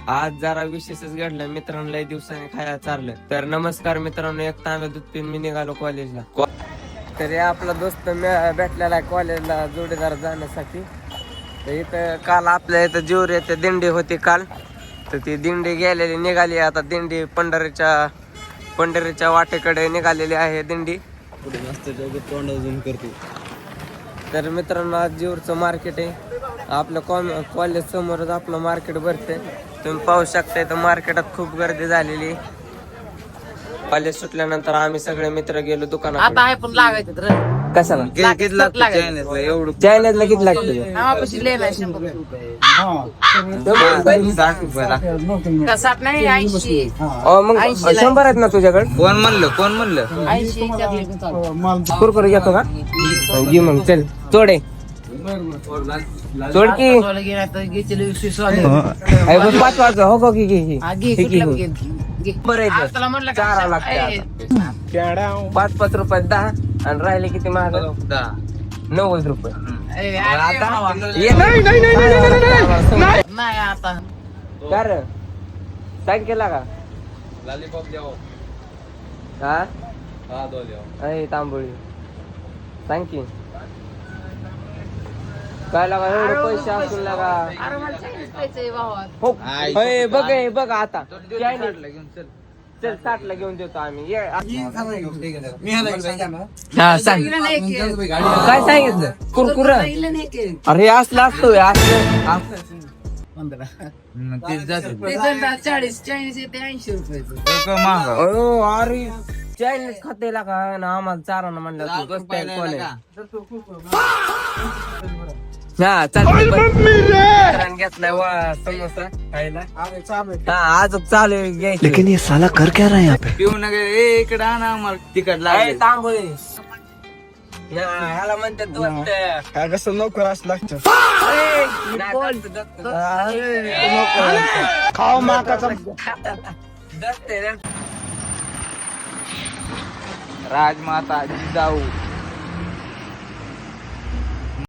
आज जरा विशेषच घडलं, मित्रांनो लय दिवसांनी खायला चाललं. तर नमस्कार मित्रांनो, एक तांब्या दूध पिऊन मी निघालो कॉलेजला. तरी आपला दोस्त भेटलेला आहे कॉलेजला जोडीदार जाण्यासाठी. तर इथं काल आपल्या इथं जीवर येते दिंडी होती काल, तर ती दिंडी गेलेली निघाली. आता दिंडी पंढरीच्या वाटेकडे निघालेली आहे दिंडी. तर मित्रांनो आज जीवरचं मार्केट आहे, आपलं कॉलेज समोरच आपलं मार्केट भरते. तुम्ही पाहू शकता इथं मार्केटात खूप गर्दी झालेली. कॉलेज सुटल्यानंतर आम्ही सगळे मित्र गेलो दुकानात. आता आहे पण लागायचं कशाला किती लागतं एवढं चायनाला किती लागतं? कसाट नाही 80 मग 100 आहेत ना तुझ्याकडे? कोण म्हणलं 80 कुरकुरे घेतो का? घे मग चल तोडे तोड की 5 हो का की बरं चारा लागते 5 रुपयात 10 आणि राहिले किती महाग? 90 रुपये. नाही आता कर सांग केला का? लॉलीपॉप द्यावं. अय तांबोळी सांग की काय लागा एवढे पैसे असून लागा. अरे मला चाळीस पैसे भावात. हो बघ आता चल 60 ला घेऊन देतो आम्ही. हा सांग काय सांगितलं? कुरकुर अरे असलं असतो 40 येते 80 रुपयाचं. अरे चायनीज खाते लागा ना आम्हाला चारा ना म्हणलं हा चालतंय. घेतलाय समोसा खायला. हा आज चालू घ्यायचं. लेकिन ये साला कर क्या रहा है यहाँ पे? पिऊ नका इकडे आणा आम्हाला तिकट लागले. तांबोळी ह्याला म्हणतात कसं नोकर असं लागतं. खाओ माकाचा राजमाता जिजाऊ